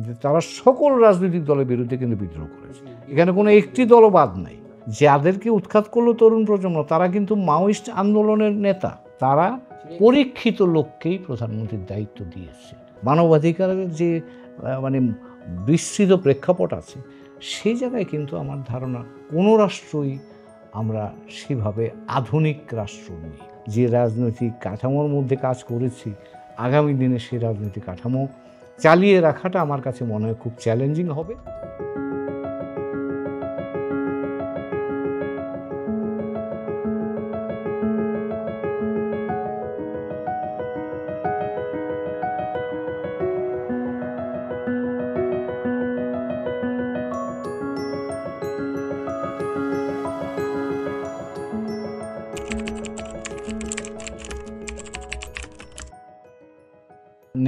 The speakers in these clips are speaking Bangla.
যে তারা সকল রাজনৈতিক দলের বিরুদ্ধে কিন্তু বিদ্রোহ করেছে। এখানে কোনো একটি দলও বাদ নাই। যাদেরকে উৎখাত করলো তরুণ প্রজন্ম, তারা কিন্তু মাওয়িস্ট আন্দোলনের নেতা। তারা পরীক্ষিত লোককেই প্রধানমন্ত্রীর দায়িত্ব দিয়েছে। মানবাধিকারের যে মানে বিস্তৃত প্রেক্ষাপট আছে, সেই জায়গায় কিন্তু আমার ধারণা কোনো রাষ্ট্রই আমরা সেভাবে আধুনিক রাষ্ট্র নই। যে রাজনৈতিক কাঠামোর মধ্যে কাজ করেছি, আগামী দিনে সেই রাজনৈতিক কাঠামো চালিয়ে রাখাটা আমার কাছে মনে হয় খুব চ্যালেঞ্জিং হবে।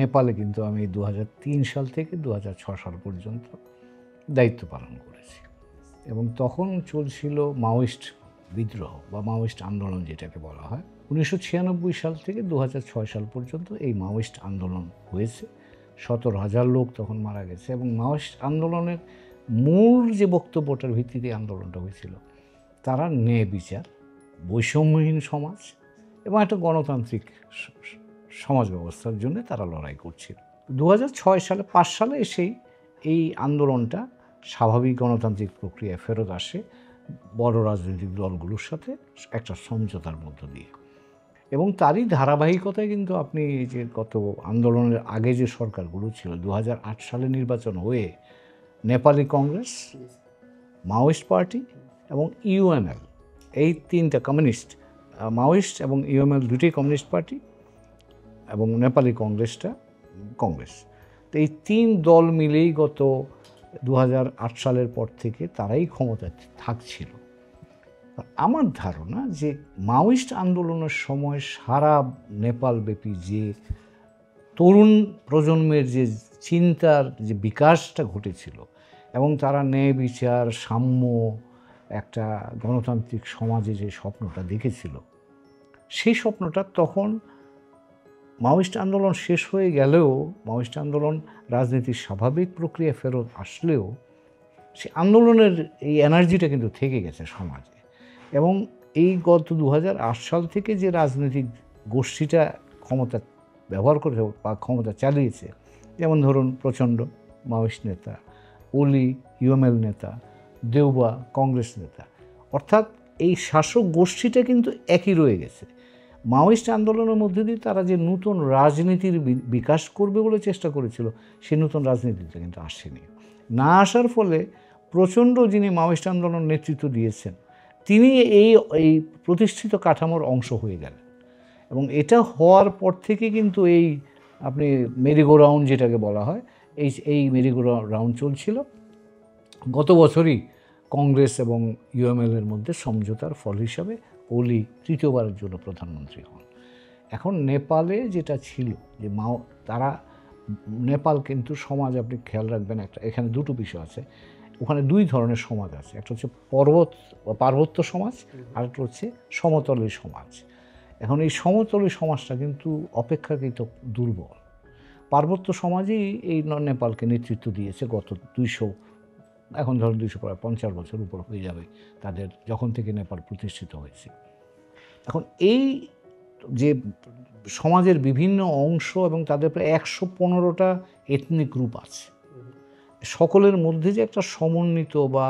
নেপালে কিন্তু আমি 2003 সাল থেকে 2006 সাল পর্যন্ত দায়িত্ব পালন করেছি, এবং তখন চলছিল মাওয়িস্ট বিদ্রোহ বা মাওয়িস্ট আন্দোলন যেটাকে বলা হয়। 1996 সাল থেকে 2006 সাল পর্যন্ত এই মাওয়িস্ট আন্দোলন হয়েছে। 17,000 লোক তখন মারা গেছে, এবং মাওয়িস্ট আন্দোলনের মূল যে বক্তব্যটার ভিত্তিতে আন্দোলনটা হয়েছিল, তারা ন্যায় বিচার, বৈষম্যহীন সমাজ এবং একটা গণতান্ত্রিক সমাজ ব্যবস্থার জন্য তারা লড়াই করছিল। 2006 সালে 5 সালে এসেই এই আন্দোলনটা স্বাভাবিক গণতান্ত্রিক প্রক্রিয়ায় ফেরত আসে বড় রাজনৈতিক দলগুলোর সাথে একটা সমঝোতার মধ্য দিয়ে, এবং তারই ধারাবাহিকতায় কিন্তু আপনি যে গত আন্দোলনের আগে যে সরকারগুলো ছিল, 2008 সালে নির্বাচন হয়ে নেপালি কংগ্রেস, মাওয়িস্ট পার্টি এবং ইউএমএল, এই তিনটা কমিউনিস্ট, মাওয়িস্ট এবং ইউএমএল দুটোই কমিউনিস্ট পার্টি, এবং নেপালি কংগ্রেসটা কংগ্রেস, তো এই তিন দল মিলেই গত 2008 সালের পর থেকে তারাই ক্ষমতায় থাকছিল। আমার ধারণা যে মাওয়িস্ট আন্দোলনের সময় সারা নেপালব্যাপী যে তরুণ প্রজন্মের যে চিন্তার যে বিকাশটা ঘটেছিল, এবং তারা ন্যায় বিচার, সাম্য, একটা গণতান্ত্রিক সমাজে যে স্বপ্নটা দেখেছিল, সেই স্বপ্নটা তখন মাওয়িস্ট আন্দোলন শেষ হয়ে গেলেও, মাওয়িস্ট আন্দোলন রাজনীতির স্বাভাবিক প্রক্রিয়া ফেরত আসলেও, সে আন্দোলনের এই এনার্জিটা কিন্তু থেকে গেছে সমাজে। এবং এই গত 2008 সাল থেকে যে রাজনৈতিক গোষ্ঠীটা ক্ষমতা ব্যবহার করেছে বা ক্ষমতা চালিয়েছে, যেমন ধরুন প্রচণ্ড মাওয়িস্ট নেতা, ওলি ইউএমএল নেতা, দেউবা কংগ্রেস নেতা, অর্থাৎ এই শাসক গোষ্ঠীটা কিন্তু একই রয়ে গেছে। মাওয়িস্ট আন্দোলনের মধ্যে দিয়ে তারা যে নতুন রাজনীতির বিকাশ করবে বলে চেষ্টা করেছিল, সেই নতুন রাজনীতিটা কিন্তু আসেনি। না আসার ফলে প্রচণ্ড, যিনি মাওয়িস্ট আন্দোলন নেতৃত্ব দিয়েছেন, তিনি এই প্রতিষ্ঠিত কাঠামোর অংশ হয়ে গেলেন, এবং এটা হওয়ার পর থেকে কিন্তু এই আপনি মেরিগো রাউন্ড যেটাকে বলা হয়, এই মেরিগো রাউন্ড চলছিল। গত বছরই কংগ্রেস এবং ইউএমএলের মধ্যে সমঝোতার ফল হিসাবে ওলি তৃতীয়বারের জন্য প্রধানমন্ত্রী হন। এখন নেপালে যেটা ছিল যে তারা নেপাল কিন্তু সমাজ, আপনি খেয়াল রাখবেন, এখানে দুটো বিষয় আছে। ওখানে দুই ধরনের সমাজ আছে, একটা হচ্ছে পার্বত্য সমাজ, আর একটা হচ্ছে সমতলী সমাজ। এখন এই সমতলী সমাজটা কিন্তু অপেক্ষাকৃত দুর্বল। পার্বত্য সমাজই এই নেপালকে নেতৃত্ব দিয়েছে গত 200, এখন ধরুন 250 বছর উপর হয়ে যাবে তাদের, যখন থেকে নেপাল প্রতিষ্ঠিত হয়েছে। এখন এই যে সমাজের বিভিন্ন অংশ এবং তাদের প্রায় 115টা এথনিক গ্রুপ আছে, সকলের মধ্যে যে একটা সমন্বিত বা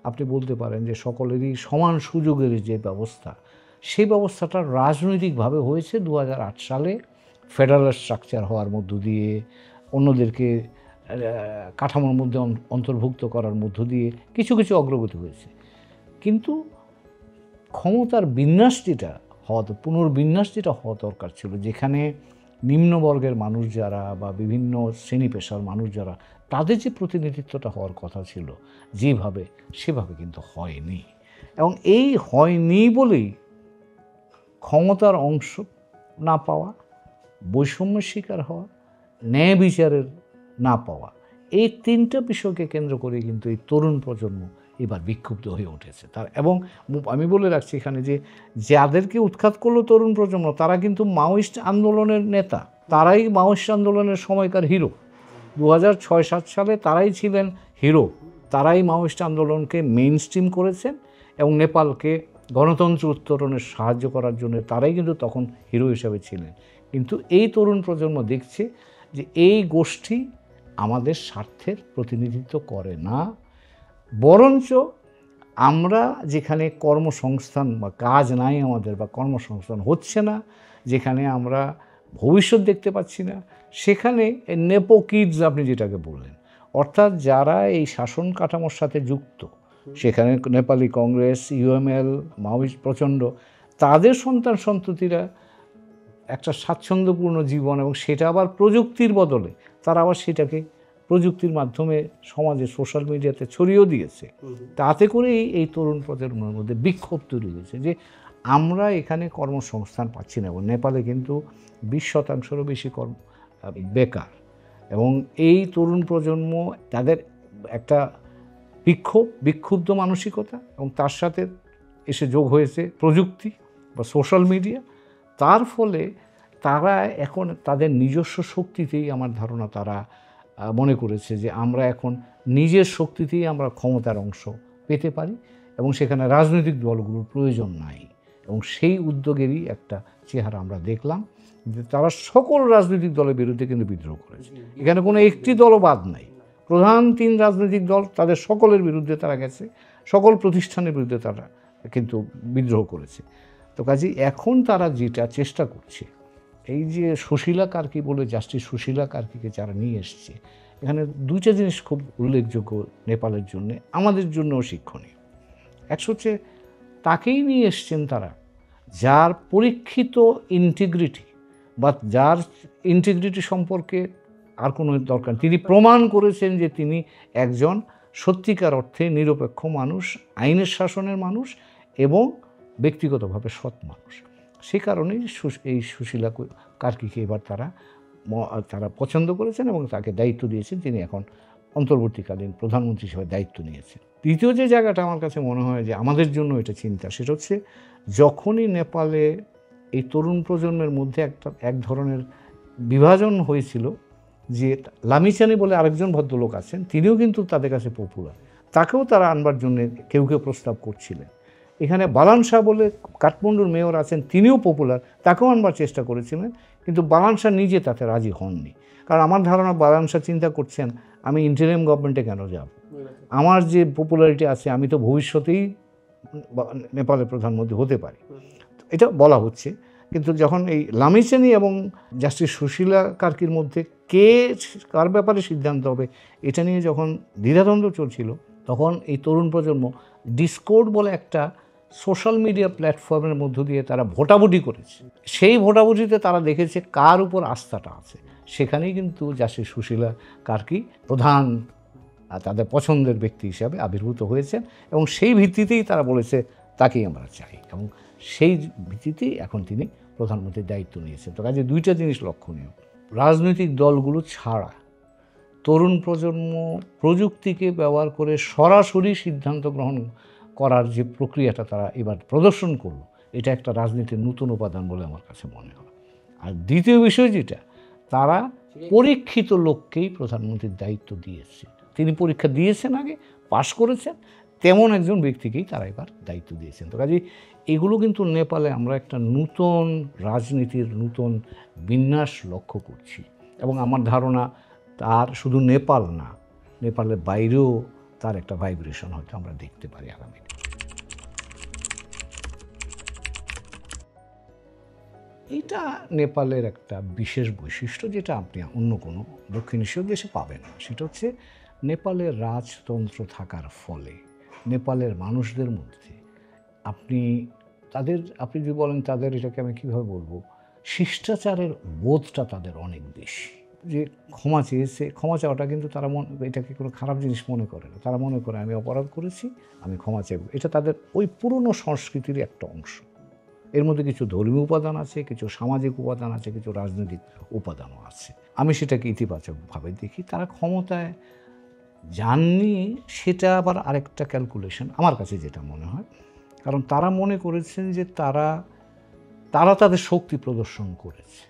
আপনি বলতে পারেন যে সকলেরই সমান সুযোগের যে ব্যবস্থা, সেই ব্যবস্থাটা রাজনৈতিকভাবে হয়েছে 2008 সালে ফেডারেল স্ট্রাকচার হওয়ার মধ্য দিয়ে, অন্যদেরকে কাঠামোর মধ্যে অন্তর্ভুক্ত করার মধ্য দিয়ে কিছু কিছু অগ্রগতি হয়েছে। কিন্তু ক্ষমতার বিন্যাস যেটা পুনর্বিন্যাস যেটা হওয়া দরকার ছিল, যেখানে নিম্নবর্গের মানুষ যারা বা বিভিন্ন শ্রেণী পেশার মানুষ যারা, তাদের যে প্রতিনিধিত্বটা হওয়ার কথা ছিল সেভাবে কিন্তু হয়নি। এবং এই হয়নি বলেই ক্ষমতার অংশ না পাওয়া, বৈষম্যের শিকার হওয়া, ন্যায় বিচারের না পাওয়া, এই তিনটা বিষয়কে কেন্দ্র করে কিন্তু এই তরুণ প্রজন্ম এবার বিক্ষুব্ধ হয়ে উঠেছে। এবং আমি বলে রাখছি এখানে যে যাদেরকে উৎখাত করলো তরুণ প্রজন্ম, তারা কিন্তু মাওয়িস্ট আন্দোলনের নেতা, তারাই মাওয়িস্ট আন্দোলনের সময়কার হিরো। 2006-07 সালে তারাই ছিলেন হিরো, তারাই মাওয়িস্ট আন্দোলনকে মেইন স্ট্রিম করেছেন এবং নেপালকে গণতন্ত্র উত্তরণে সাহায্য করার জন্য তারাই কিন্তু তখন হিরো হিসাবে ছিলেন। কিন্তু এই তরুণ প্রজন্ম দেখছে যে এই গোষ্ঠী আমাদের স্বার্থের প্রতিনিধিত্ব করে না, বরঞ্চ আমরা যেখানে কর্মসংস্থান বা কাজ নাই আমাদের, বা কর্মসংস্থান হচ্ছে না, যেখানে আমরা ভবিষ্যৎ দেখতে পাচ্ছি না, সেখানে নেপো কিডস আপনি যেটাকে বললেন, অর্থাৎ যারা এই শাসন কাঠামোর সাথে যুক্ত, সেখানে নেপালি কংগ্রেস, ইউএমএল, মাওয়িস্ট প্রচণ্ড, তাদের সন্তান সন্ততিরা একটা স্বাচ্ছন্দ্যপূর্ণ জীবন, এবং সেটা আবার প্রযুক্তির বদলে তারা আবার সেটাকে প্রযুক্তির মাধ্যমে সমাজে সোশ্যাল মিডিয়াতে ছড়িয়েও দিয়েছে। তাতে করেই এই তরুণ প্রজন্মের মধ্যে বিক্ষোভ তৈরি হয়েছে যে আমরা এখানে কর্মসংস্থান পাচ্ছি না, এবং নেপালে কিন্তু 20%-রও বেশি বেকার, এবং এই তরুণ প্রজন্ম তাদের একটা বিক্ষুব্ধ মানসিকতা, এবং তার সাথে এসে যোগ হয়েছে প্রযুক্তি বা সোশ্যাল মিডিয়া। তার ফলে তারা এখন তাদের নিজস্ব শক্তিতেই, আমার ধারণা তারা মনে করেছে যে আমরা এখন নিজের শক্তিতেই আমরা ক্ষমতার অংশ পেতে পারি, এবং সেখানে রাজনৈতিক দলগুলোর প্রয়োজন নাই। এবং সেই উদ্যোগেরই একটা চেহারা আমরা দেখলাম যে তারা সকল রাজনৈতিক দলের বিরুদ্ধে কিন্তু বিদ্রোহ করেছে। এখানে কোনো একটি দলও বাদ নাই, প্রধান 3 রাজনৈতিক দল তাদের সকলের বিরুদ্ধে তারা গেছে, সকল প্রতিষ্ঠানের বিরুদ্ধে তারা কিন্তু বিদ্রোহ করেছে। তো কাজেই এখন তারা যেটা চেষ্টা করছে, এই যে সুশীলা কার্কি বলে জাস্টিস সুশীলা কার্কিকে যারা নিয়ে এসছে, এখানে 2টা জিনিস খুব উল্লেখযোগ্য নেপালের জন্য, আমাদের জন্যও শিক্ষণীয়। একটা হচ্ছে তাকেই নিয়ে এসছেন তারা যার পরীক্ষিত ইন্টিগ্রিটি, বা যার ইন্টিগ্রিটি সম্পর্কে আর কোনো দরকার, তিনি প্রমাণ করেছেন যে তিনি একজন সত্যিকার অর্থে নিরপেক্ষ মানুষ, আইনের শাসনের মানুষ, এবং ব্যক্তিগতভাবে সৎ মানুষ। সে কারণেই এই সুশীলা কার্কিকে এবার তারা পছন্দ করেছেন এবং তাকে দায়িত্ব দিয়েছেন। তিনি এখন অন্তর্বর্তীকালীন প্রধানমন্ত্রী হিসেবে দায়িত্ব নিয়েছেন। দ্বিতীয় যে জায়গাটা আমার কাছে মনে হয় যে আমাদের জন্য এটা চিন্তা, সেটা হচ্ছে যখনই নেপালে এই তরুণ প্রজন্মের মধ্যে এক ধরনের বিভাজন হয়েছিল, যে লামিচানি বলে আরেকজন ভদ্রলোক আছেন, তিনিও কিন্তু তাদের কাছে পপুলার, তাকেও তারা আনবার জন্য কেউ কেউ প্রস্তাব করছিলেন। এখানে বালান শাহ বলে কাঠমান্ডুর মেয়র আছেন, তিনিও পপুলার, তাকেও আনবার চেষ্টা করেছিলেন, কিন্তু বালান শাহ নিজে তাতে রাজি হননি। কারণ আমার ধারণা বালান শাহ চিন্তা করছেন আমি ইন্টারিম গভর্নমেন্টে কেন যাব, আমার যে পপুলারিটি আছে আমি তো ভবিষ্যতেই নেপালের প্রধানমন্ত্রী হতে পারি, এটা বলা হচ্ছে। কিন্তু যখন এই লামিচানি এবং জাস্টিস সুশীলা কার্কির মধ্যে কার ব্যাপারে সিদ্ধান্ত হবে এটা নিয়ে যখন দ্বিধাদ্বন্দ্ব চলছিল, তখন এই তরুণ প্রজন্ম ডিসকোর্ড বলে একটা সোশ্যাল মিডিয়া প্ল্যাটফর্মের মধ্য দিয়ে তারা ভোটাভুটি করেছে। সেই ভোটাভুটিতে তারা দেখেছে কার উপর আস্থাটা আছে, সেখানেই কিন্তু জাস্টিস সুশীলা কার্কি প্রধান তাদের পছন্দের ব্যক্তি হিসাবে আবির্ভূত হয়েছেন, এবং সেই ভিত্তিতেই তারা বলেছে তাকেই আমরা চাই, এবং সেই ভিত্তিতেই এখন তিনি প্রধানমন্ত্রীর দায়িত্ব নিয়েছেন। তো কাজে 2টা জিনিস লক্ষণীয়, রাজনৈতিক দলগুলো ছাড়া তরুণ প্রজন্ম প্রযুক্তিকে ব্যবহার করে সরাসরি সিদ্ধান্ত গ্রহণ করার যে প্রক্রিয়াটা তারা এবার প্রদর্শন করলো, এটা একটা রাজনীতির নতুন উপাদান বলে আমার কাছে মনে হয়। আর দ্বিতীয় বিষয় যেটা, তারা পরীক্ষিত লোককেই প্রধানমন্ত্রীর দায়িত্ব দিয়েছে, তিনি পরীক্ষা দিয়েছেন, আগে পাশ করেছেন, তেমন একজন ব্যক্তিকেই তারা এবার দায়িত্ব দিয়েছেন। তো কাজেই এগুলো কিন্তু নেপালে আমরা একটা নূতন রাজনীতির নূতন বিন্যাস লক্ষ্য করছি, এবং আমার ধারণা তার শুধু নেপাল না, নেপালের বাইরেও তার একটা ভাইব্রেশন হয়তো আমরা দেখতে পারি আগামী। এটা নেপালের একটা বিশেষ বৈশিষ্ট্য, যেটা আপনি অন্য কোনো দক্ষিণ এশীয় দেশে পাবেন না। সেটা হচ্ছে নেপালের রাজতন্ত্র থাকার ফলে নেপালের মানুষদের মধ্যে আপনি যদি বলেন তাদের, এটাকে আমি কীভাবে বলবো, শিষ্টাচারের বোধটা তাদের অনেক বেশি। যে ক্ষমা চেয়েছে, ক্ষমা চাওয়াটা কিন্তু তারা এটাকে কোনো খারাপ জিনিস মনে করে না, তারা মনে করে আমি অপরাধ করেছি, আমি ক্ষমা চাইব। এটা তাদের ওই পুরনো সংস্কৃতির একটা অংশ। এর মধ্যে কিছু ধর্মীয় উপাদান আছে, কিছু সামাজিক উপাদান আছে, কিছু রাজনৈতিক উপাদানও আছে। আমি সেটাকে ইতিবাচকভাবে দেখি। তারা ক্ষমতায় যাননি, সেটা আবার আরেকটা ক্যালকুলেশন আমার কাছে যেটা মনে হয়, কারণ তারা মনে করেছেন যে তারা তাদের শক্তি প্রদর্শন করেছে,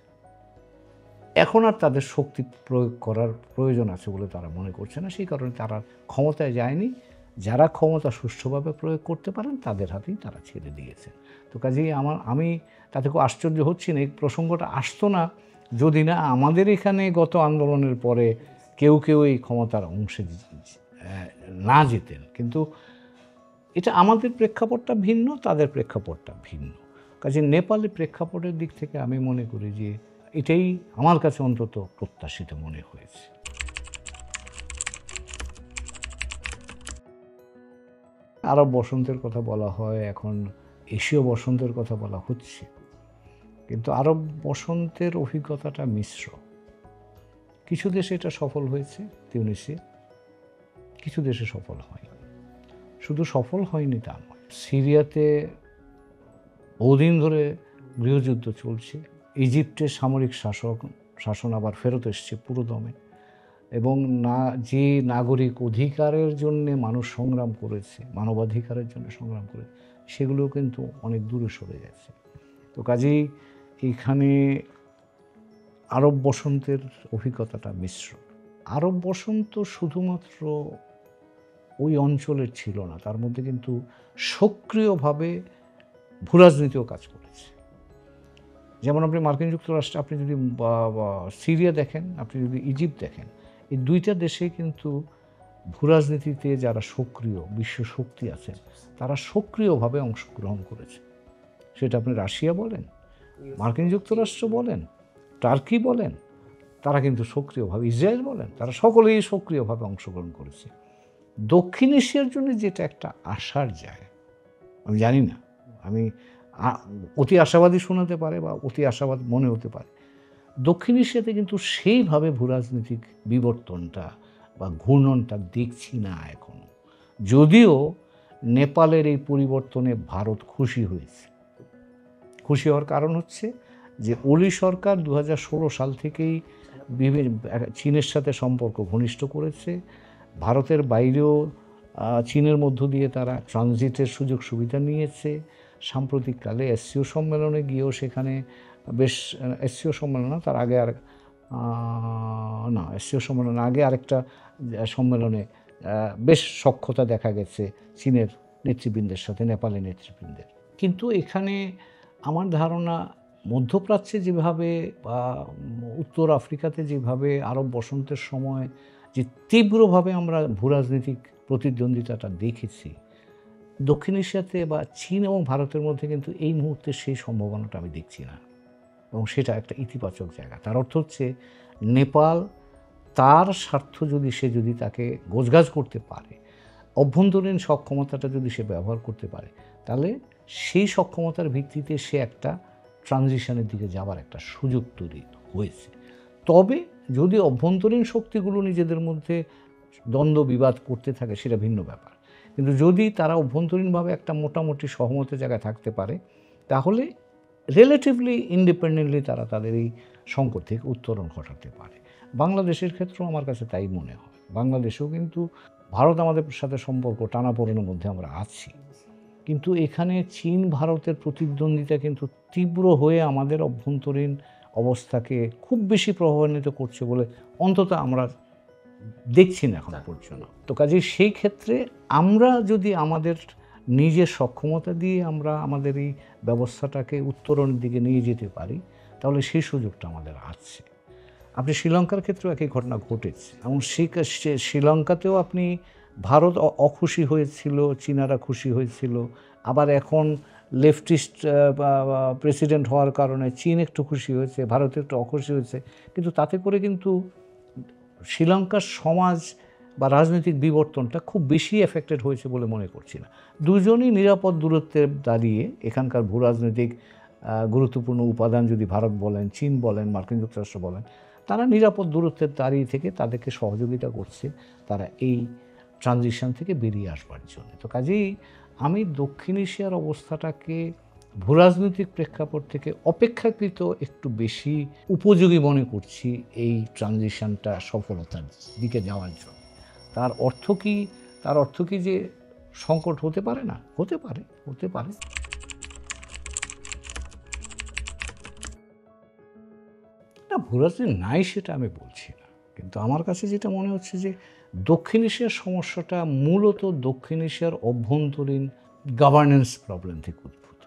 এখন আর তাদের শক্তি প্রয়োগ করার প্রয়োজন আছে বলে তারা মনে করছে না, সেই কারণে তারা ক্ষমতায় যায়নি। যারা ক্ষমতা সুষ্ঠুভাবে প্রয়োগ করতে পারেন তাদের হাতেই তারা ছেড়ে দিয়েছে। তো কাজেই আমি তাতে খুব আশ্চর্য হচ্ছি না, এই প্রসঙ্গটা আসতো না যদি না আমাদের এখানে গত আন্দোলনের পরে কেউ এই ক্ষমতার অংশে না যেতেন। কিন্তু এটা আমাদের প্রেক্ষাপটটা ভিন্ন, তাদের প্রেক্ষাপটটা ভিন্ন। কাজে নেপালের প্রেক্ষাপটের দিক থেকে আমি মনে করি যে এটাই আমার কাছে অন্তত প্রত্যাশিত মনে হয়েছে। আরব বসন্তের কথা বলা হয়, এখন এশীয় বসন্তের কথা বলা হচ্ছে, কিন্তু আরব বসন্তের অভিজ্ঞতাটা মিশ্র। কিছু দেশে এটা সফল হয়েছে, তিউনিসিয়া, কিছু দেশে সফল হয়নি। শুধু সফল হয়নি তা নয়, সিরিয়াতে বহুদিন ধরে গৃহযুদ্ধ চলছে, ইজিপ্টের সামরিক শাসন আবার ফেরত এসছে পুরোদমে, এবং যে নাগরিক অধিকারের জন্যে মানুষ সংগ্রাম করেছে, মানবাধিকারের জন্য সংগ্রাম করে, সেগুলো কিন্তু অনেক দূরে সরে গেছে। তো কাজেই এইখানে আরব বসন্তের অভিজ্ঞতাটা মিশ্র। আরব বসন্ত শুধুমাত্র ওই অঞ্চলের ছিল না, তার মধ্যে কিন্তু সক্রিয়ভাবে ভূরাজনীতিও কাজ করেছে। যেমন আপনি মার্কিন যুক্তরাষ্ট্রে, আপনি যদি সিরিয়া দেখেন, আপনি যদি ইজিপ্ট দেখেন, এই দুইটা দেশে কিন্তু ভূরাজনীতিতে যারা সক্রিয় বিশ্ব শক্তি আছেন তারা সক্রিয়ভাবে অংশগ্রহণ করেছে। সেটা আপনি রাশিয়া বলেন, মার্কিন যুক্তরাষ্ট্র বলেন, টার্কি বলেন, তারা কিন্তু সক্রিয়ভাবে, ইসরায়েল বলেন, তারা সকলেই সক্রিয়ভাবে অংশগ্রহণ করেছে। দক্ষিণ এশিয়ার জন্য যেটা একটা আশার জায়গা, আমি জানি না, আমি অতি আশাবাদী শোনাতে পারে বা অতি আশাবাদ মনে হতে পারে, দক্ষিণ এশিয়াতে কিন্তু সেইভাবে ভূরাজনৈতিক বিবর্তনটা বা ঘূর্ণনটা দেখছি না এখনো। যদিও নেপালের এই পরিবর্তনে ভারত খুশি হয়েছে। খুশি হওয়ার কারণ হচ্ছে যে ওলি সরকার 2016 সাল থেকেই চীনের সাথে সম্পর্ক ঘনিষ্ঠ করেছে। ভারতের বাইরেও চীনের মধ্য দিয়ে তারা ট্রানজিটের সুযোগ সুবিধা নিয়েছে। সাম্প্রতিককালে এসসিও সম্মেলনে গিয়েও সেখানে বেশ, এসসিও সম্মেলন না, তার আগে এসসিও সম্মেলন আগে আরেকটা সম্মেলনে বেশ সখ্যতা দেখা গেছে চীনের নেতৃবৃন্দের সাথে নেপালের নেতৃবৃন্দের। কিন্তু এখানে আমার ধারণা মধ্যপ্রাচ্যে যেভাবে বা উত্তর আফ্রিকাতে যেভাবে আরব বসন্তের সময় যে তীব্রভাবে আমরা ভূরাজনৈতিক প্রতিদ্বন্দ্বিতাটা দেখেছি, দক্ষিণ এশিয়াতে বা চীন এবং ভারতের মধ্যে কিন্তু এই মুহূর্তে সেই সম্ভাবনাটা আমি দেখছি না, এবং সেটা একটা ইতিবাচক জায়গা। তার অর্থ হচ্ছে নেপাল তার স্বার্থ যদি তাকে গোছগাছ করতে পারে, অভ্যন্তরীণ সক্ষমতাটা যদি সে ব্যবহার করতে পারে, তাহলে সেই সক্ষমতার ভিত্তিতে সে একটা ট্রানজিশনের দিকে যাওয়ার একটা সুযোগ তৈরি হয়েছে। তবে যদি অভ্যন্তরীণ শক্তিগুলো নিজেদের মধ্যে দ্বন্দ্ব বিবাদ করতে থাকে সেটা ভিন্ন ব্যাপার, কিন্তু যদি তারা অভ্যন্তরীণভাবে একটা মোটামুটি সহমতের জায়গায় থাকতে পারে, তাহলে রিলেটিভলি ইন্ডিপেন্ডেন্টলি তারা তাদের এই সংকট থেকে উত্তরণ ঘটাতে পারে। বাংলাদেশের ক্ষেত্রেও আমার কাছে তাই মনে হয়। বাংলাদেশেও কিন্তু ভারত আমাদের সাথে সম্পর্ক টানাপোড়েনের মধ্যে আমরা আছি, কিন্তু এখানে চীন ভারতের প্রতিদ্বন্দ্বিতা কিন্তু তীব্র হয়ে আমাদের অভ্যন্তরীণ অবস্থাকে খুব বেশি প্রভাবান্বিত করছে বলে অন্তত আমরা দেখছি না এখন পর্যন্ত। তো কাজেই সেই ক্ষেত্রে আমরা যদি আমাদের নিজের সক্ষমতা দিয়ে আমরা আমাদের এই ব্যবস্থাটাকে উত্তরণের দিকে নিয়ে যেতে পারি, তাহলে সেই সুযোগটা আমাদের আছে। আপনি শ্রীলঙ্কার ক্ষেত্রেও একই ঘটনা ঘটেছে, এবং শ্রীলঙ্কাতেও আপনি ভারত অখুশি হয়েছিল, চীনারা খুশি হয়েছিল, আবার এখন লেফটিস্ট প্রেসিডেন্ট হওয়ার কারণে চীন একটু খুশি হয়েছে, ভারত একটু অখুশি হয়েছে, কিন্তু তাতে করে কিন্তু শ্রীলঙ্কার সমাজ বা রাজনৈতিক বিবর্তনটা খুব বেশি এফেক্টেড হয়েছে বলে মনে করছি না। দুজনই নিরাপদ দূরত্বে দাঁড়িয়ে এখানকার ভূরাজনৈতিক গুরুত্বপূর্ণ উপাদান যদি ভারত বলেন, চীন বলেন, মার্কিন যুক্তরাষ্ট্র বলেন, তারা নিরাপদ দূরত্বে দাঁড়িয়ে থেকে তাদেরকে সহযোগিতা করছে তারা এই ট্রানজিশন থেকে বেরিয়ে আসবার জন্য। তো কাজেই আমি দক্ষিণ এশিয়ার অবস্থাটাকে ভূরাজনৈতিক প্রেক্ষাপট থেকে অপেক্ষাকৃত একটু বেশি উপযোগী মনে করছি এই ট্রানজিশনটা সফলতার দিকে যাওয়ার জন্য। তার অর্থ কি যে সংকট হতে পারে না? হতে পারে। না, না, ভূরাজনীতি নাই সেটা আমি বলছি না, কিন্তু আমার কাছে যেটা মনে হচ্ছে যে দক্ষিণ এশিয়ার সমস্যাটা মূলত দক্ষিণ এশিয়ার অভ্যন্তরীণ গভর্নেন্স প্রবলেম থেকে উদ্ভূত,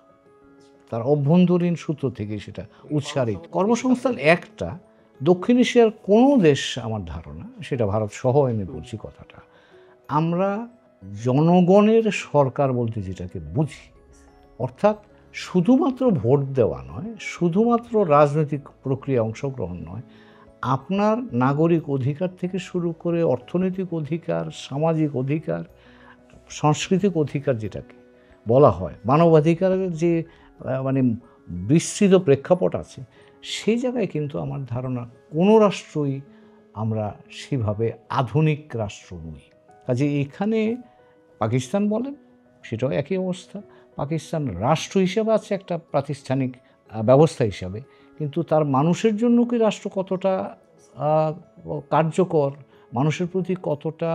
তার অভ্যন্তরীণ সূত্র থেকে সেটা উৎসারিত। কর্মসংস্থান একটা, দক্ষিণ এশিয়ার কোনো দেশ আমার ধারণা, সেটা ভারত সহ আমি বলছি কথাটা, আমরা জনগণের সরকার বলতে যেটাকে বুঝি, অর্থাৎ শুধুমাত্র ভোট দেওয়া নয়, শুধুমাত্র রাজনৈতিক প্রক্রিয়া অংশগ্রহণ নয়, আপনার নাগরিক অধিকার থেকে শুরু করে অর্থনৈতিক অধিকার, সামাজিক অধিকার, সাংস্কৃতিক অধিকার যেটাকে বলা হয়, মানবাধিকারের যে মানে বিস্তৃত প্রেক্ষাপট আছে, সেই জায়গায় কিন্তু আমার ধারণা কোনো রাষ্ট্রই আমরা সেভাবে আধুনিক রাষ্ট্র নই। কাজে এখানে পাকিস্তান বলেন, সেটাও একই অবস্থা। পাকিস্তান রাষ্ট্র হিসেবে আছে একটা প্রাতিষ্ঠানিক ব্যবস্থা হিসাবে, কিন্তু তার মানুষের জন্য কি রাষ্ট্র কতটা কার্যকর, মানুষের প্রতি কতটা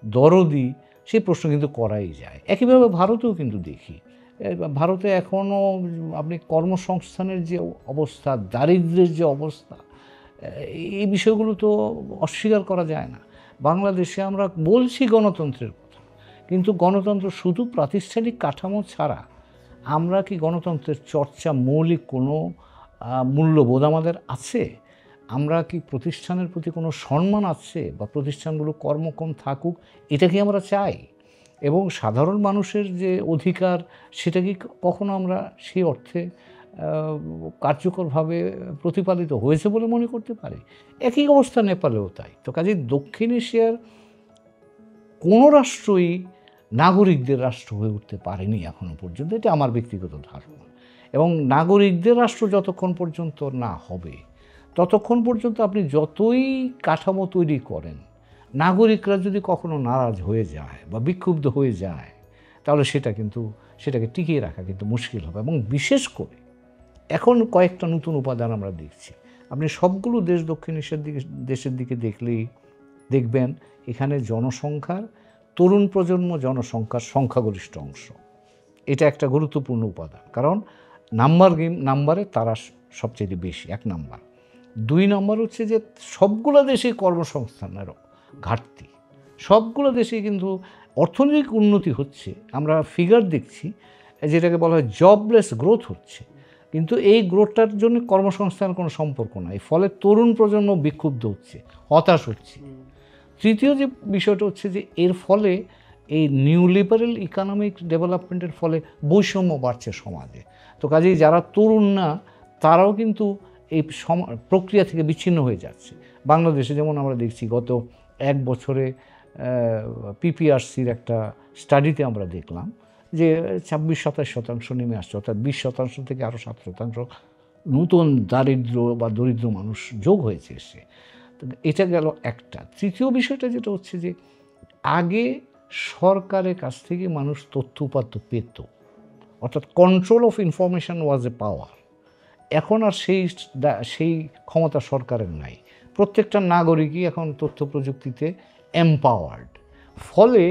দরদি, সেই প্রশ্ন কিন্তু করাই যায়। একইভাবে ভারতেও কিন্তু দেখি, ভারতে এখনও আপনি কর্মসংস্থানের যে অবস্থা, দারিদ্র্যের যে অবস্থা, এই বিষয়গুলো তো অস্বীকার করা যায় না। বাংলাদেশে আমরা বলছি গণতন্ত্রের কথা, কিন্তু গণতন্ত্র শুধু প্রাতিষ্ঠানিক কাঠামো ছাড়া আমরা কি গণতন্ত্রের চর্চা, মৌলিক কোনো মূল্যবোধ আমাদের আছে? আমরা কি প্রতিষ্ঠানের প্রতি কোনো সম্মান আছে, বা প্রতিষ্ঠানগুলো কর্মক্ষম থাকুক, এটা কি আমরা চাই? এবং সাধারণ মানুষের যে অধিকার, সেটা কি কখনো আমরা সেই অর্থে কার্যকরভাবে প্রতিপালিত হয়েছে বলে মনে করতে পারি? একই অবস্থা নেপালেও তাই। তো কাজেই দক্ষিণ এশিয়ার কোনো রাষ্ট্রই নাগরিকদের রাষ্ট্র হয়ে উঠতে পারেনি এখনো পর্যন্ত, এটা আমার ব্যক্তিগত ধারণা। এবং নাগরিকদের রাষ্ট্র যতক্ষণ পর্যন্ত না হবে, ততক্ষণ পর্যন্ত আপনি যতই কাঠামো তৈরি করেন, নাগরিকরা যদি কখনো নারাজ হয়ে যায় বা বিক্ষুব্ধ হয়ে যায়, তাহলে সেটাকে টিকিয়ে রাখা কিন্তু মুশকিল হবে। এবং বিশেষ করে এখন কয়েকটা নতুন উপাদান আমরা দেখছি। আপনি সবগুলো দক্ষিণ এশিয়ার দেশের দিকে দেখলেই দেখবেন এখানে জনসংখ্যার, তরুণ প্রজন্ম জনসংখ্যার সংখ্যাগরিষ্ঠ অংশ। এটা একটা গুরুত্বপূর্ণ উপাদান, কারণ নাম্বারে তারা সবচেয়ে বেশি, এক নাম্বার। দুই নম্বর হচ্ছে যে সবগুলো দেশে কর্মসংস্থানেরও ঘাটতি, সবগুলো দেশে কিন্তু অর্থনৈতিক উন্নতি হচ্ছে, আমরা ফিগার দেখছি যেটাকে বলা হয় জবলেস গ্রোথ হচ্ছে, কিন্তু এই গ্রোথটার জন্য কর্মসংস্থানের কোনো সম্পর্ক নাই। ফলে তরুণ প্রজন্ম বিক্ষুব্ধ হচ্ছে, হতাশ হচ্ছে। তৃতীয় যে বিষয়টা হচ্ছে যে এর ফলে এই নিউ লিবারেল ইকোনমিক ডেভেলপমেন্টের ফলে বৈষম্য বাড়ছে সমাজে। তো কাজেই যারা তরুণ না, তারাও কিন্তু এই প্রক্রিয়া থেকে বিচ্ছিন্ন হয়ে যাচ্ছে। বাংলাদেশে যেমন আমরা দেখছি গত এক বছরে পিপিআরসির একটা স্টাডিতে আমরা দেখলাম যে 26-27% নেমে আসছে, অর্থাৎ 20% থেকে আরও 7% নতুন দরিদ্র মানুষ যোগ হয়েছে এসে। তো এটা গেল একটা। তৃতীয় বিষয়টা যেটা হচ্ছে যে আগে সরকারের কাছ থেকে মানুষ তথ্য উপাত্ত পেত, অর্থাৎ কন্ট্রোল অফ ইনফরমেশন ওয়াজ এ পাওয়ার। এখন আর সেই ক্ষমতা সরকারের নাই। প্রত্যেকটা নাগরিকই এখন তথ্য প্রযুক্তিতে এম্পাওয়ার্ড। ফলে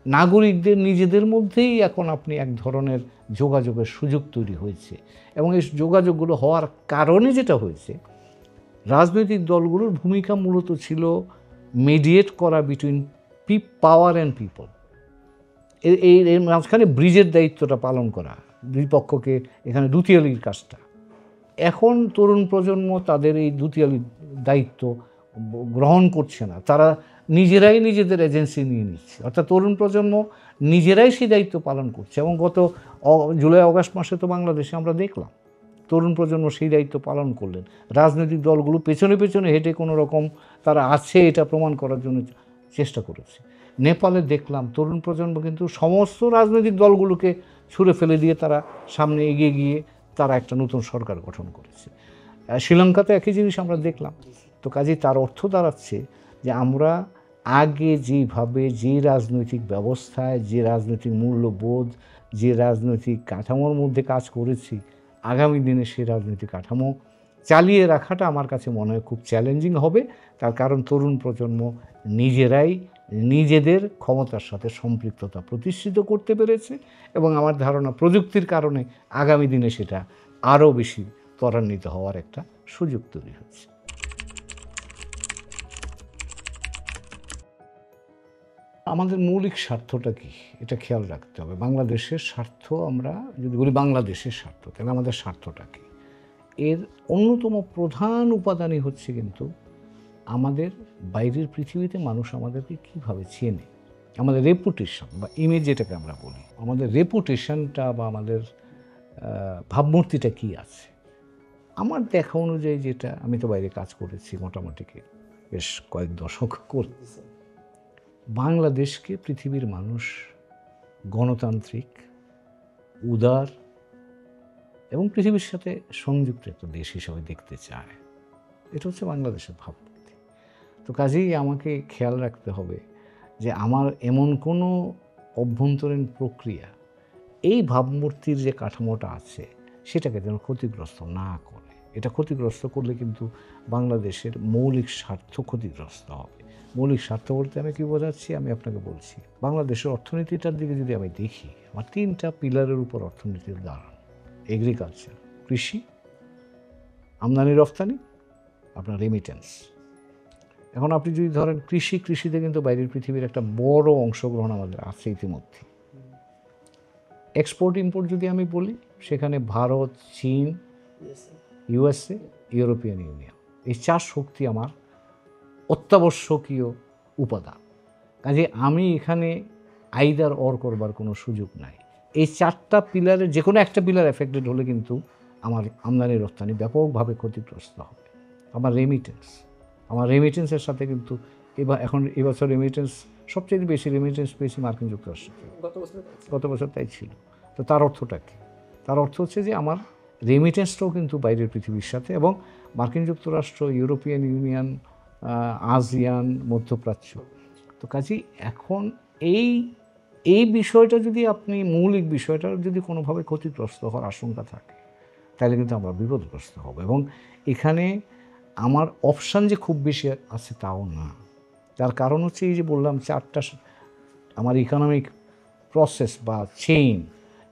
নাগরিকদের নিজেদের মধ্যেই এখন আপনি এক ধরনের যোগাযোগের সুযোগ তৈরি হয়েছে, এবং এই যোগাযোগগুলো হওয়ার কারণে যেটা হয়েছে, রাজনৈতিক দলগুলোর ভূমিকা মূলত ছিল মিডিয়েট করা বিটুইন পাওয়ার অ্যান্ড পিপল। এর মাঝখানে ব্রিজের দায়িত্বটা পালন করা, দুই পক্ষকে এখানে দুতিয়ালির কাজটা। এখন তরুণ প্রজন্ম তাদের এই দুতিয়ালির দায়িত্ব গ্রহণ করছে না, তারা নিজেরাই নিজেদের এজেন্সি নিয়ে নিচ্ছে, অর্থাৎ তরুণ প্রজন্ম নিজেরাই সেই দায়িত্ব পালন করছে। এবং গত জুলাই আগস্ট মাসে তো বাংলাদেশে আমরা দেখলাম তরুণ প্রজন্ম সেই দায়িত্ব পালন করলেন। রাজনৈতিক দলগুলো পেছনে পেছনে হেঁটে কোনো রকম তারা আছে এটা প্রমাণ করার জন্য চেষ্টা করেছে। নেপালে দেখলাম তরুণ প্রজন্ম কিন্তু সমস্ত রাজনৈতিক দলগুলোকে ছুঁড়ে ফেলে দিয়ে তারা সামনে এগিয়ে গিয়ে তারা একটা নতুন সরকার গঠন করেছে। শ্রীলঙ্কাতে একই জিনিস আমরা দেখলাম। তো কাজেই তার অর্থ দাঁড়াচ্ছে যে আমরা আগে যেভাবে যে রাজনৈতিক ব্যবস্থায়, যে রাজনৈতিক মূল্যবোধ, যে রাজনৈতিক কাঠামোর মধ্যে কাজ করেছি, আগামী দিনে সেই রাজনৈতিক কাঠামো চালিয়ে রাখাটা আমার কাছে মনে হয় খুব চ্যালেঞ্জিং হবে। তার কারণ তরুণ প্রজন্ম নিজেরাই নিজেদের ক্ষমতার সাথে সম্পৃক্ততা প্রতিষ্ঠিত করতে পেরেছে, এবং আমার ধারণা প্রযুক্তির কারণে আগামী দিনে সেটা আরও বেশি ত্বরান্বিত হওয়ার একটা সুযোগ তৈরি হচ্ছে। আমাদের মৌলিক স্বার্থটা কি এটা খেয়াল রাখতে হবে। বাংলাদেশের স্বার্থ, আমরা যদি বলি বাংলাদেশের স্বার্থ, তাহলে আমাদের স্বার্থটা কি? এর অন্যতম প্রধান উপাদানই হচ্ছে কিন্তু আমাদের বাইরের পৃথিবীতে মানুষ আমাদেরকে কীভাবে চেনে, আমাদের রেপুটেশন বা ইমেজ যেটাকে আমরা বলি, আমাদের রেপুটেশনটা বা আমাদের ভাবমূর্তিটা কী আছে। আমার দেখা অনুযায়ী, যেটা আমি তো বাইরে কাজ করেছি মোটামুটি বেশ কয়েক দশক করতেছি, বাংলাদেশকে পৃথিবীর মানুষ গণতান্ত্রিক, উদার এবং পৃথিবীর সাথে সংযুক্ত একটা দেশ হিসাবে দেখতে চায়। এটা হচ্ছে বাংলাদেশের ভাবমূর্তি। তো কাজেই আমাকে খেয়াল রাখতে হবে যে আমার এমন কোনো অভ্যন্তরীণ প্রক্রিয়া এই ভাবমূর্তির যে কাঠামোটা আছে সেটাকে যেন ক্ষতিগ্রস্ত না করে। এটা ক্ষতিগ্রস্ত করলে কিন্তু বাংলাদেশের মৌলিক স্বার্থ ক্ষতিগ্রস্ত হবে। মৌলিক স্বার্থ বলতে আমি কী বোঝাচ্ছি, আমি আপনাকে বলছি। বাংলাদেশের অর্থনীতিটার দিকে যদি আমি দেখি, আমার 3টা পিলারের উপর অর্থনীতির দাঁড়ান: এগ্রিকালচার, কৃষি, আমদানি রফতানি, আপনার রেমিটেন্স। এখন আপনি যদি ধরেন কৃষিতে কিন্তু বাইরের পৃথিবীর একটা বড় অংশগ্রহণ আমাদের আছে ইতিমধ্যে। এক্সপোর্ট ইম্পোর্ট যদি আমি বলি, সেখানে ভারত, চীন, ইউএসএ, ইউরোপিয়ান ইউনিয়ন, এই 4 শক্তি আমার অত্যাবশ্যকীয় উপাদান। কাজে আমি এখানে আইদার অর করবার কোনো সুযোগ নাই। এই 4টা পিলারের যে কোনো একটা পিলার এফেক্টেড হলে কিন্তু আমার আমদানি রপ্তানি ব্যাপকভাবে ক্ষতিগ্রস্ত হবে। আমার রেমিটেন্সের সাথে কিন্তু এবছর রেমিটেন্স সবচেয়ে বেশি রেমিটেন্স পেয়েছি মার্কিন যুক্তরাষ্ট্র থেকে। গত বছর তাই ছিল। তো তার অর্থটা কী? তার অর্থ হচ্ছে যে আমার রেমিটেন্সটাও কিন্তু বাইরের পৃথিবীর সাথে, এবং মার্কিন যুক্তরাষ্ট্র, ইউরোপিয়ান ইউনিয়ন, আসিয়ান, মধ্যপ্রাচ্য। তো কাজেই এখন এই বিষয়টা যদি আপনি, মৌলিক বিষয়টা যদি কোনোভাবে ক্ষতিগ্রস্ত হওয়ার আশঙ্কা থাকে, তাহলে কিন্তু আমরা বিপদগ্রস্ত হব। এবং এখানে আমার অপশান যে খুব বেশি আছে তাও না। তার কারণ হচ্ছে এই যে বললাম 4টা আমার ইকোনমিক প্রসেস বা চেইন,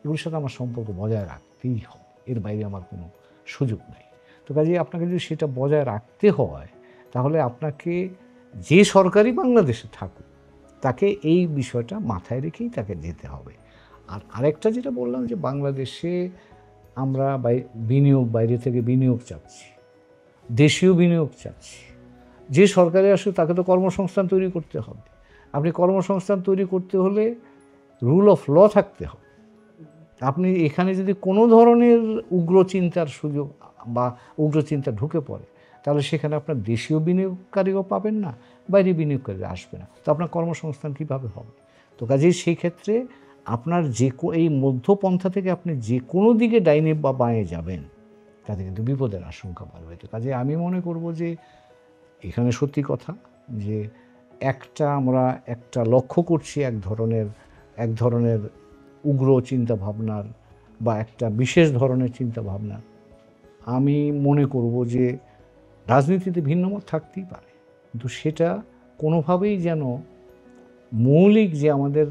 এগুলোর সাথে আমার সম্পর্ক বজায় রাখতেই হবে। এর বাইরে আমার কোনো সুযোগ নেই। তো কাজেই আপনাকে যদি সেটা বজায় রাখতে হয়, তাহলে আপনাকে, যে সরকারি বাংলাদেশে থাকুক, তাকে এই বিষয়টা মাথায় রেখেই তাকে যেতে হবে। আর আরেকটা যেটা বললাম যে বাংলাদেশে আমরা বাইরে থেকে বিনিয়োগ চাচ্ছি, দেশীয় বিনিয়োগ চাচ্ছি। যে সরকারে আসলে তাকে তো কর্মসংস্থান তৈরি করতে হবে। আপনি কর্মসংস্থান তৈরি করতে হলে রুল অফ ল থাকতে হবে। আপনি এখানে যদি কোনো ধরনের উগ্রচিন্তার সুযোগ বা উগ্রচিন্তা ঢুকে পড়ে, তাহলে সেখানে আপনার দেশীয় বিনিয়োগকারীও পাবেন না, বাইরে বিনিয়োগকারীরা আসবে না। তো আপনার কর্মসংস্থান কীভাবে হবে? তো কাজেই সেই ক্ষেত্রে আপনার এই মধ্যপন্থা থেকে আপনি যে কোনো দিকে ডাইনে বা বাঁয়ে যাবেন, তাতে কিন্তু বিপদের আশঙ্কা বাড়বে। তো কাজে আমি মনে করব যে এখানে সত্যি কথা যে আমরা একটা লক্ষ্য করছি এক ধরনের উগ্র চিন্তা ভাবনার বা একটা বিশেষ ধরনের চিন্তা ভাবনা। আমি মনে করব যে রাজনীতিতে ভিন্নমত থাকতেই পারে, কিন্তু সেটা কোনোভাবেই যেন মৌলিক যে আমাদের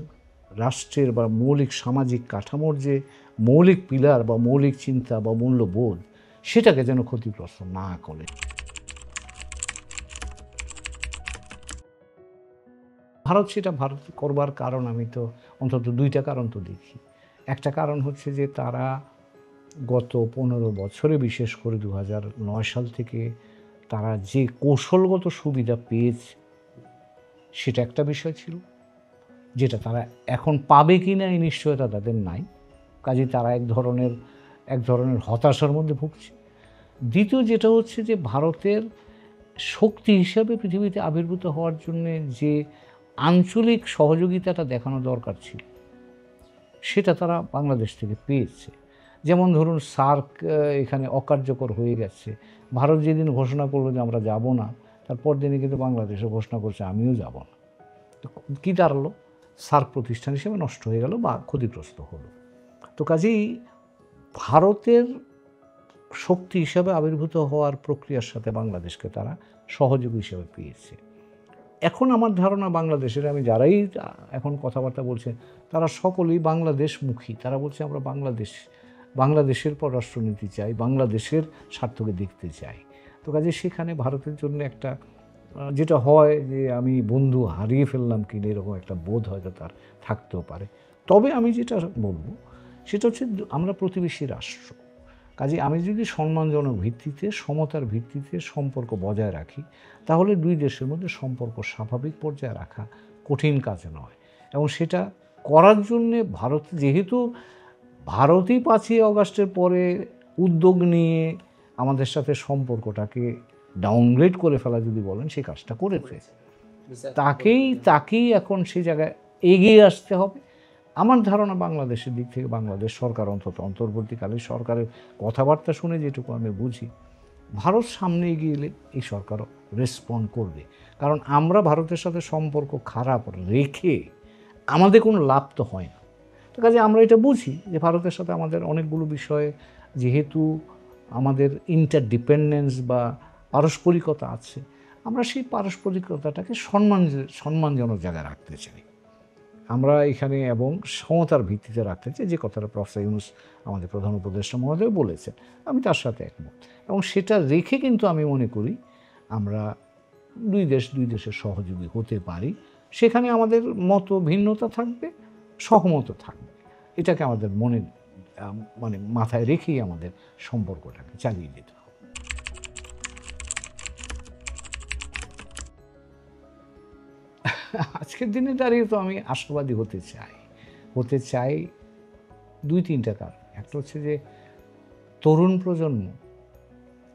রাষ্ট্রের বা মৌলিক সামাজিক কাঠামোর যে মৌলিক পিলার বা মৌলিক চিন্তা বা মূল্যবোধ, সেটাকে যেন ক্ষতিগ্রস্ত না করে। ভারত করবার কারণ আমি তো অন্তত 2টা কারণ তো দেখি। একটা কারণ হচ্ছে যে তারা গত 15 বছরে, বিশেষ করে 2009 সাল থেকে তারা যে কৌশলগত সুবিধা পেয়েছে, সেটা একটা বিষয় ছিল, যেটা তারা এখন পাবে কি না এই নিশ্চয়তা তাদের নাই। কাজে তারা এক ধরনের হতাশার মধ্যে ভুগছে। দ্বিতীয় যেটা হচ্ছে যে ভারতের শক্তি হিসাবে পৃথিবীতে আবির্ভূত হওয়ার জন্য যে আঞ্চলিক সহযোগিতাটা দেখানো দরকার ছিল, সেটা তারা বাংলাদেশ থেকে পেয়েছে। যেমন ধরুন সার্ক এখানে অকার্যকর হয়ে গেছে। ভারত যেদিন ঘোষণা করলো যে আমরা যাব না, তারপর দিনই কিন্তু বাংলাদেশে ঘোষণা করছে আমিও যাব না। তো কী দাঁড়ালো? সার্ক প্রতিষ্ঠান হিসেবে নষ্ট হয়ে গেল বা ক্ষতিগ্রস্ত হলো। তো কাজেই ভারতের শক্তি হিসাবে আবির্ভূত হওয়ার প্রক্রিয়ার সাথে বাংলাদেশকে তারা সহযোগী হিসেবে পেয়েছে। এখন আমার ধারণা বাংলাদেশের, আমি যারাই এখন কথাবার্তা বলছে, তারা সকলেই বাংলাদেশমুখী। তারা বলছে আমরা বাংলাদেশের পররাষ্ট্রনীতি চাই, বাংলাদেশের স্বার্থকে দেখতে চাই। তো কাজে সেখানে ভারতের জন্য একটা যেটা হয় যে আমি বন্ধু হারিয়ে ফেললাম কিনা এরকম একটা বোধ হয়তো তার থাকতেও পারে। তবে আমি যেটা বলবো সেটা হচ্ছে আমরা প্রতিবেশী রাষ্ট্র, কাজে আমি যদি সম্মানজনক ভিত্তিতে, সমতার ভিত্তিতে সম্পর্ক বজায় রাখি, তাহলে দুই দেশের মধ্যে সম্পর্ক স্বাভাবিক পর্যায়ে রাখা কঠিন কাজ নয়। এবং সেটা করার জন্যে ভারত, যেহেতু ভারতই 5ই অগাস্টের পরে উদ্যোগ নিয়ে আমাদের সাথে সম্পর্কটাকে ডাউনগ্রেড করে ফেলা যদি বলেন, সেই কাজটা করেছে, তাকেই এখন সেই জায়গায় এগিয়ে আসতে হবে। আমার ধারণা বাংলাদেশের দিক থেকে বাংলাদেশ সরকার, অন্তত অন্তর্বর্তীকালীন সরকারের কথাবার্তা শুনে যেটুকু আমি বুঝি, ভারত সামনে এগিয়ে এলে এই সরকারও রেসপন্ড করবে। কারণ আমরা ভারতের সাথে সম্পর্ক খারাপ রেখে আমাদের কোনো লাভ তো হয় না। তো কাজে আমরা এটা বুঝি যে ভারতের সাথে আমাদের অনেকগুলো বিষয়ে যেহেতু আমাদের ইন্টারডিপেন্ডেন্স বা পারস্পরিকতা আছে, আমরা সেই পারস্পরিকতাটাকে সম্মানজনক জায়গায় রাখতে চাই আমরা এখানে, এবং সমতার ভিত্তিতে রাখতে চাই, যে কথাটা প্রফেসর ইউনূস আমাদের প্রধান উপদেষ্টা মহোদয় বলেছেন, আমি তার সাথে একমত। এবং সেটা রেখে কিন্তু আমি মনে করি আমরা দুই দেশের সহযোগী হতে পারি। সেখানে আমাদের মত ভিন্নতা থাকবে, সহমত থাকবে, এটাকে আমাদের মানে মাথায় রেখেই আমাদের সম্পর্কটাকে চালিয়ে যেতে হবে। আজকের দিনে দাঁড়িয়ে তো আমি আশাবাদী হতে চাই 2-3টা কারণ। একটা হচ্ছে যে তরুণ প্রজন্ম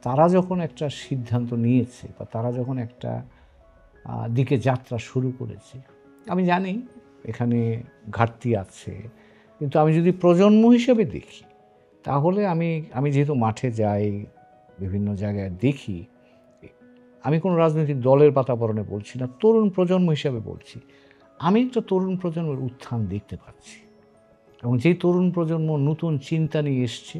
তারা যখন একটা সিদ্ধান্ত নিয়েছে বা তারা যখন একটা দিকে যাত্রা শুরু করেছে, আমি জানি এখানে ঘাটতি আছে, কিন্তু আমি যদি প্রজন্ম হিসেবে দেখি, তাহলে আমি যেহেতু মাঠে যাই, বিভিন্ন জায়গায় দেখি, আমি কোনো রাজনৈতিক দলের বাতাবরণে বলছি না, তরুণ প্রজন্ম হিসেবে বলছি, আমি একটা তরুণ প্রজন্মের উত্থান দেখতে পাচ্ছি। এবং যেই তরুণ প্রজন্ম নতুন চিন্তা নিয়ে এসছে,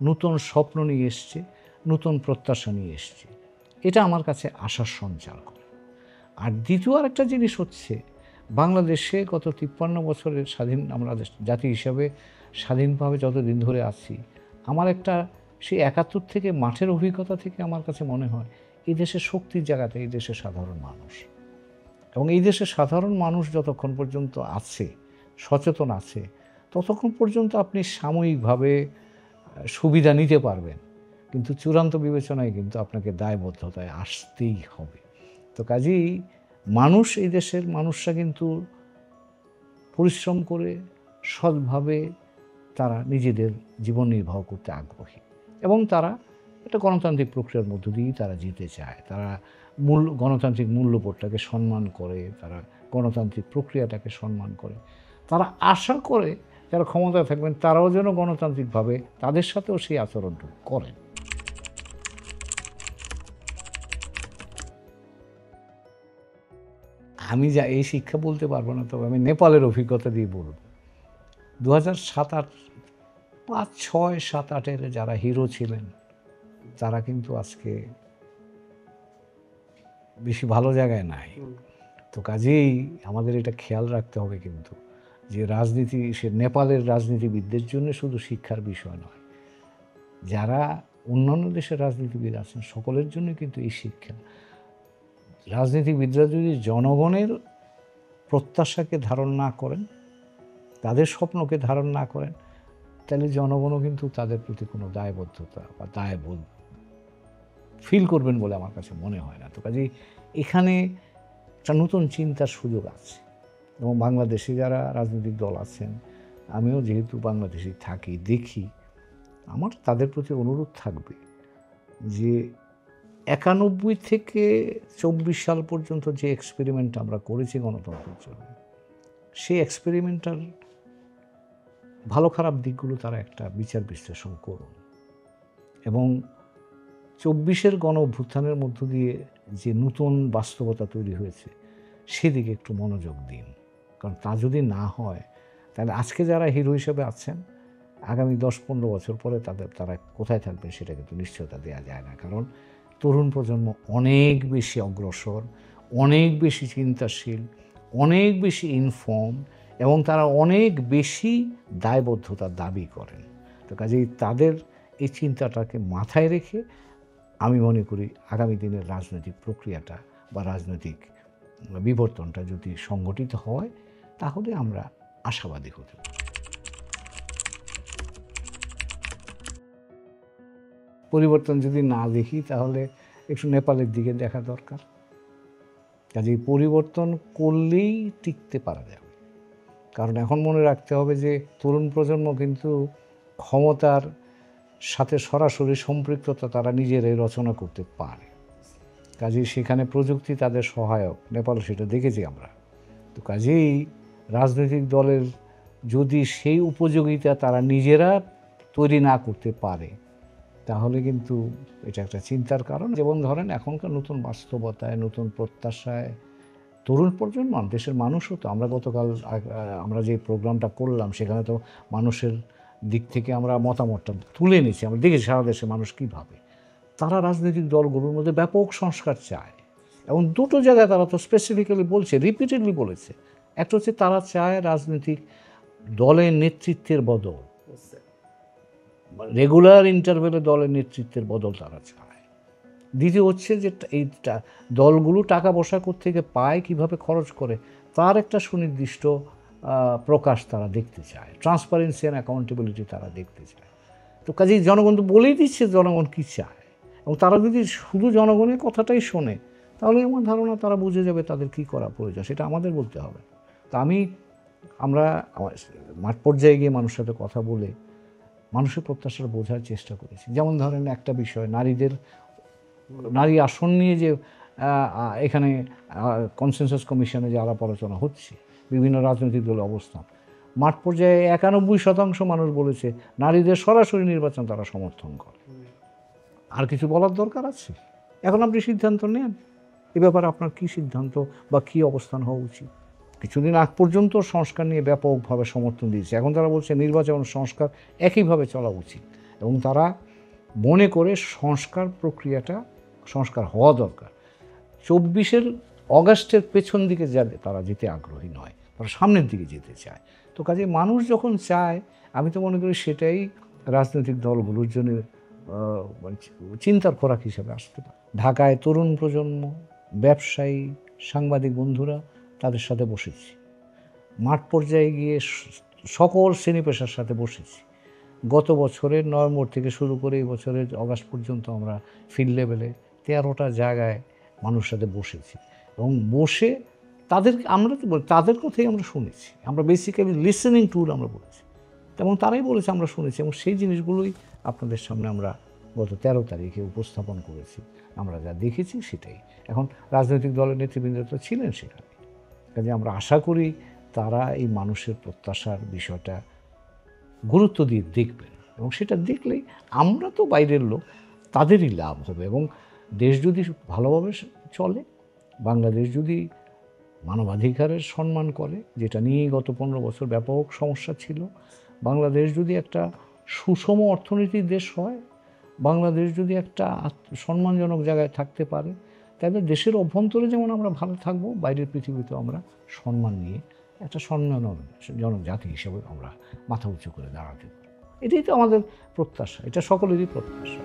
নতুন স্বপ্ন নিয়ে এসছে, নতুন প্রত্যাশা নিয়ে এসছে, এটা আমার কাছে আশার সঞ্চার করে। আর দ্বিতীয় আরেকটা জিনিস হচ্ছে, বাংলাদেশে গত 53 বছরের আমরা জাতি হিসাবে স্বাধীনভাবে যতদিন ধরে আছি, আমার একটা সেই 71 থেকে মাঠের অভিজ্ঞতা থেকে আমার কাছে মনে হয় এই দেশের শক্তির জায়গাতে এই দেশের সাধারণ মানুষ। এবং এই দেশের সাধারণ মানুষ যতক্ষণ পর্যন্ত আছে, সচেতন আছে, ততক্ষণ পর্যন্ত আপনি সাময়িকভাবে সুবিধা নিতে পারবেন, কিন্তু চূড়ান্ত বিবেচনায় কিন্তু আপনাকে দায়বদ্ধতায় আসতেই হবে। তো কাজেই এই দেশের মানুষরা কিন্তু পরিশ্রম করে সৎভাবে তারা নিজেদের জীবন নির্বাহ করতে আগ্রহী, এবং তারা একটা গণতান্ত্রিক প্রক্রিয়ার মধ্য দিয়েই তারা জিতে চায়। তারা গণতান্ত্রিক মূল্যবোধটাকে সম্মান করে, তারা গণতান্ত্রিক প্রক্রিয়াটাকে সম্মান করে। তারা আশা করে যারা ক্ষমতায় থাকবেন তারাও যেন গণতান্ত্রিকভাবে তাদের সাথেও সেই আচরণটুকু করেন। আমি এই শিক্ষা বলতে পারবো না, তবে আমি নেপালের অভিজ্ঞতা দিয়ে বলব। 2007-8, 5, 6, 7, 8-এর যারা হিরো ছিলেন তারা কিন্তু আজকে বেশি ভালো জায়গায় নাই। তো কাজেই আমাদের এটা খেয়াল রাখতে হবে কিন্তু, যে রাজনীতি সে নেপালের রাজনীতিবিদদের জন্য শুধু শিক্ষার বিষয় নয়, যারা অন্যান্য দেশের রাজনীতিবিদ আছেন সকলের জন্য কিন্তু এই শিক্ষা। রাজনীতিবিদরা যদি জনগণের প্রত্যাশাকে ধারণ না করেন, তাদের স্বপ্নকে ধারণ না করেন, তাহলে জনগণও কিন্তু তাদের প্রতি কোনো দায়বদ্ধতা বা দায়বোধ ফিল করবেন বলে আমার কাছে মনে হয় না। তো কাজেই এখানে একটা নতুন চিন্তার সুযোগ আছে। এবং বাংলাদেশে যারা রাজনৈতিক দল আছেন, আমিও যেহেতু বাংলাদেশে থাকি, দেখি, আমার তাদের প্রতি অনুরোধ থাকবে যে 91 থেকে 24 সাল পর্যন্ত যে এক্সপেরিমেন্ট আমরা করেছি গণতন্ত্রের জন্য, সেই এক্সপেরিমেন্টার ভালো খারাপ দিকগুলো তারা একটা বিচার বিশ্লেষণ করুন, এবং 24-এর গণ অভ্যুত্থানের মধ্য দিয়ে যে নতুন বাস্তবতা তৈরি হয়েছে সেদিকে একটু মনোযোগ দিন। কারণ তা যদি না হয়, তাহলে আজকে যারা হিরো হিসেবে আছেন, আগামী 10-15 বছর পরে তারা কোথায় থাকবে সেটা কিন্তু নিশ্চয়তা দেওয়া যায় না। কারণ তরুণ প্রজন্ম অনেক বেশি অগ্রসর, অনেক বেশি চিন্তাশীল, অনেক বেশি ইনফর্ম, এবং তারা অনেক বেশি দায়বদ্ধতার দাবি করেন। তো কাজেই তাদের এই চিন্তাটাকে মাথায় রেখে আমি মনে করি আগামী দিনের রাজনৈতিক প্রক্রিয়াটা বা রাজনৈতিক বিবর্তনটা যদি সংগঠিত হয় তাহলে আমরা আশাবাদী হতে পারি। পরিবর্তন যদি না দেখি তাহলে একটু নেপালের দিকে দেখা দরকার। কাজেই পরিবর্তন করলেই টিকতে পারা যাবে। কারণ এখন মনে রাখতে হবে যে তরুণ প্রজন্ম কিন্তু ক্ষমতার সাথে সরাসরি সম্পৃক্ততা তারা নিজেরাই রচনা করতে পারে। কাজেই সেখানে প্রযুক্তি তাদের সহায়ক, নেপাল সেটা দেখেছি আমরা। তো কাজেই রাজনৈতিক দলের যদি সেই উপযোগিতা তারা নিজেরা তৈরি না করতে পারে তাহলে কিন্তু এটা একটা চিন্তার কারণ। যেমন ধরেন এখনকার নতুন বাস্তবতায়, নতুন প্রত্যাশায় তরুণ প্রজন্ম, দেশের মানুষও তো, আমরা গতকাল আমরা যে প্রোগ্রামটা করলাম সেখানে তো মানুষের দিক থেকে আমরা মতামতটা তুলে নিয়েছি। আমরা দেখেছি সারা দেশে মানুষ কী ভাবে। তারা রাজনৈতিক দলগুলোর মধ্যে ব্যাপক সংস্কার চায় এবং দুটো জায়গায় তারা তো স্পেসিফিক্যালি বলছে, রিপিটেডলি বলেছে। একটা হচ্ছে তারা চায় রাজনৈতিক দলের নেতৃত্বের বদল, রেগুলার ইন্টারভেলে দলের নেতৃত্বের বদল তারা চায়। দ্বিতীয় হচ্ছে যে এই দলগুলো টাকা পয়সা কোত্থেকে পায়, কীভাবে খরচ করে, তার একটা সুনির্দিষ্ট প্রকাশ তারা দেখতে চায়। ট্রান্সপারেন্সি অ্যান্ড অ্যাকাউন্টেবিলিটি তারা দেখতে চায়। তো কাজেই জনগণ তো বলেই দিচ্ছে জনগণ কী চায়, এবং তারা যদি শুধু জনগণের কথাটাই শোনে তাহলে আমার ধারণা তারা বুঝে যাবে তাদের কী করা প্রয়োজন, সেটা আমাদের বলতে হবে। তো আমরা মাঠ পর্যায়ে গিয়ে মানুষের সাথে কথা বলে মানুষের প্রত্যাশা বোঝার চেষ্টা করেছি। যেমন ধরেন একটা বিষয়, নারী আসন নিয়ে যে এখানে কনসেনসাস কমিশনে যে আলাপ আলোচনা হচ্ছে, বিভিন্ন রাজনৈতিক দলের অবস্থান, মাঠ পর্যায়ে 91% মানুষ বলেছে নারীদের সরাসরি নির্বাচন তারা সমর্থন করে। আর কিছু বলার দরকার আছে? এখন আপনি সিদ্ধান্ত নেন এ ব্যাপারে, আপনার কী সিদ্ধান্ত বা কী অবস্থান হওয়া উচিত। কিছুদিন আগ পর্যন্ত সংস্কার নিয়ে ব্যাপকভাবে সমর্থন দিয়েছে, এখন তারা বলছে নির্বাচন সংস্কার একইভাবে চলা উচিত, এবং তারা মনে করে সংস্কার প্রক্রিয়াটা সংস্কার হওয়া দরকার। 24 অগাস্টের পেছন দিকে তারা যেতে আগ্রহী নয়, তারা সামনের দিকে যেতে চায়। তো কাজে মানুষ যখন চায়, আমি তো মনে করি সেটাই রাজনৈতিক দলগুলোর জন্য চিন্তার খোরাক হিসেবে আসতে পারে। ঢাকায় তরুণ প্রজন্ম, ব্যবসায়ী, সাংবাদিক বন্ধুরা, তাদের সাথে বসেছি। মাঠ পর্যায়ে গিয়ে সকল শ্রেণী পেশার সাথে বসেছি। গত বছরের নভেম্বর থেকে শুরু করে এই বছরের অগাস্ট পর্যন্ত আমরা ফিল্ড লেভেলে 13টা জায়গায় মানুষের সাথে বসেছি, এবং বসে তাদের কথাই আমরা শুনেছি। আমরা বেসিক্যালি লিসেনিং টুল আমরা বলেছি, এবং তারাই বলেছে আমরা শুনেছি, এবং সেই জিনিসগুলোই আপনাদের সামনে আমরা গত 13 তারিখে উপস্থাপন করেছি। আমরা যা দেখেছি সেটাই। এখন রাজনৈতিক দলের নেতৃবৃন্দ তো ছিলেন সেখানে, কাজে আমরা আশা করি তারা এই মানুষের প্রত্যাশার বিষয়টা গুরুত্ব দিয়ে দেখবেন, এবং সেটা দেখলেই আমরা তো বাইরের লোক, তাদেরই লাভ হবে। এবং দেশ যদি ভালোভাবে চলে, বাংলাদেশ যদি মানবাধিকারের সম্মান করে, যেটা নিয়ে গত 15 বছর ব্যাপক সমস্যা ছিল, বাংলাদেশ যদি একটা সুষম অর্থনীতির দেশ হয়, বাংলাদেশ যদি একটা সম্মানজনক জায়গায় থাকতে পারে, তাহলে দেশের অভ্যন্তরে যেমন আমরা ভালো থাকবো, বাইরের পৃথিবীতেও আমরা সম্মান নিয়ে একটা সম্মানজনক জাতি হিসেবে আমরা মাথা উঁচু করে দাঁড়াতে পারি। এটাই তো আমাদের প্রত্যাশা, এটা সকলেরই প্রত্যাশা।